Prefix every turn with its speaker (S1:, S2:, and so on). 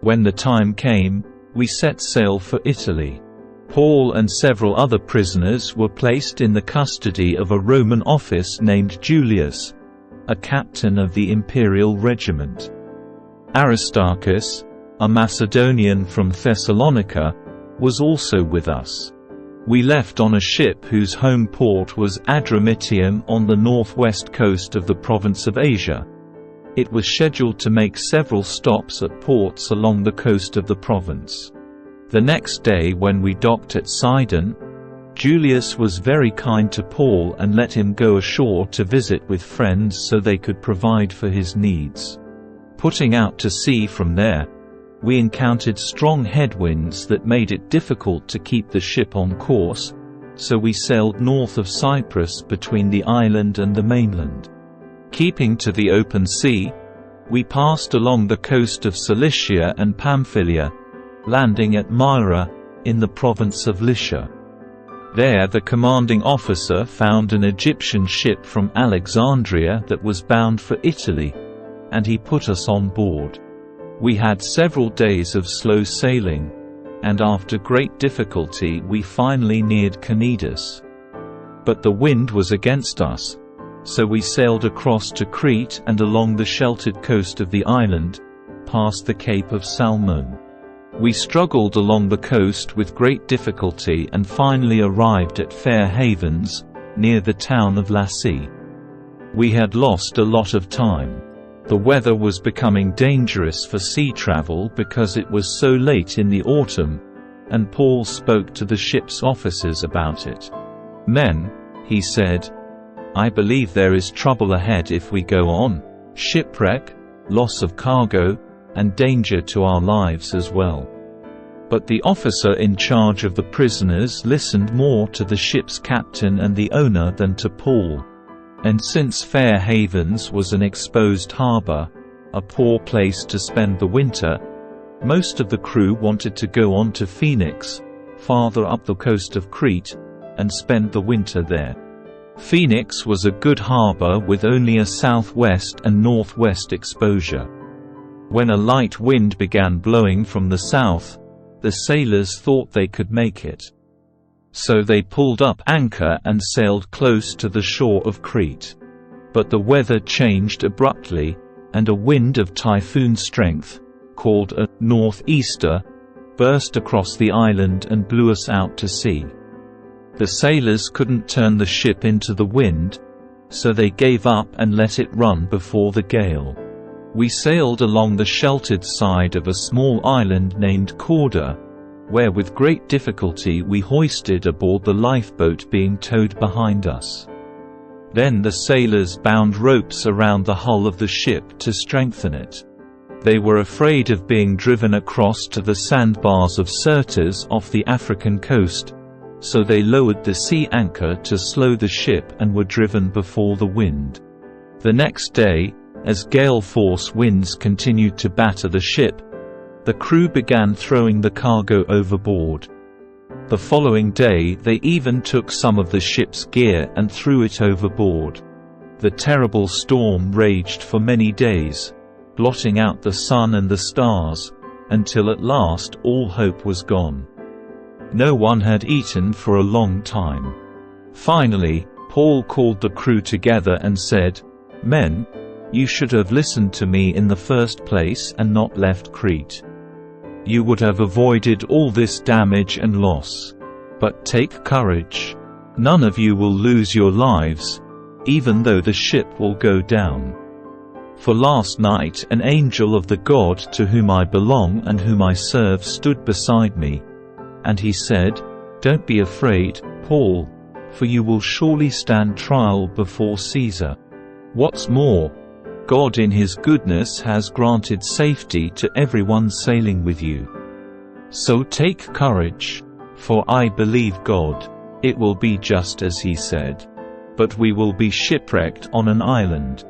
S1: When the time came, we set sail for Italy. Paul and several other prisoners were placed in the custody of a Roman office named Julius, a captain of the imperial regiment. Aristarchus, a Macedonian from Thessalonica, was also with us. We left on a ship whose home port was Adramyttium on the northwest coast of the province of Asia. It was scheduled to make several stops at ports along the coast of the province. The next day when we docked at Sidon, Julius was very kind to Paul and let him go ashore to visit with friends so they could provide for his needs. Putting out to sea from there, we encountered strong headwinds that made it difficult to keep the ship on course, so we sailed north of Cyprus between the island and the mainland. Keeping to the open sea, we passed along the coast of Cilicia and Pamphylia, landing at Myra, in the province of Lycia. There the commanding officer found an Egyptian ship from Alexandria that was bound for Italy, and he put us on board. We had several days of slow sailing, and after great difficulty we finally neared Cnidus. But the wind was against us, so we sailed across to Crete and along the sheltered coast of the island, past the Cape of Salmone. We struggled along the coast with great difficulty and finally arrived at Fair Havens, near the town of 𝗕𝗂. We had lost a lot of time. The weather was becoming dangerous for sea travel because it was so late in the autumn, and Paul spoke to the ship's officers about it. "Men," he said, "I believe there is trouble ahead if we go on, shipwreck, loss of cargo, and danger to our lives as well." But the officer in charge of the prisoners listened more to the ship's captain and the owner than to Paul. And since Fair Havens was an exposed harbor, a poor place to spend the winter, most of the crew wanted to go on to Phoenix, farther up the coast of Crete, and spend the winter there. Phoenix was a good harbor with only a southwest and northwest exposure. When a light wind began blowing from the south, the sailors thought they could make it. So they pulled up anchor and sailed close to the shore of Crete. But the weather changed abruptly, and a wind of typhoon strength, called a northeaster, burst across the island and blew us out to sea. The sailors couldn't turn the ship into the wind, so they gave up and let it run before the gale. We sailed along the sheltered side of a small island named 𝗕𝗏, where with great difficulty we hoisted aboard the lifeboat being towed behind us. Then the sailors bound ropes around the hull of the ship to strengthen it. They were afraid of being driven across to the sandbars of Syrtis off the African coast, so they lowered the sea anchor to slow the ship and were driven before the wind. The next day, as gale-force winds continued to batter the ship, the crew began throwing the cargo overboard. The following day they even took some of the ship's gear and threw it overboard. The terrible storm raged for many days, blotting out the sun and the stars, until at last all hope was gone. No one had eaten for a long time. Finally, Paul called the crew together and said, "Men, you should have listened to me in the first place and not left Crete. You would have avoided all this damage and loss. But take courage. None of you will lose your lives, even though the ship will go down. For last night an angel of the God to whom I belong and whom I serve stood beside me, and he said, 'Don't be afraid, Paul, for you will surely stand trial before Caesar. What's more, God in His goodness has granted safety to everyone sailing with you. So take courage, for I believe God. It will be just as He said. But we will be shipwrecked on an island.'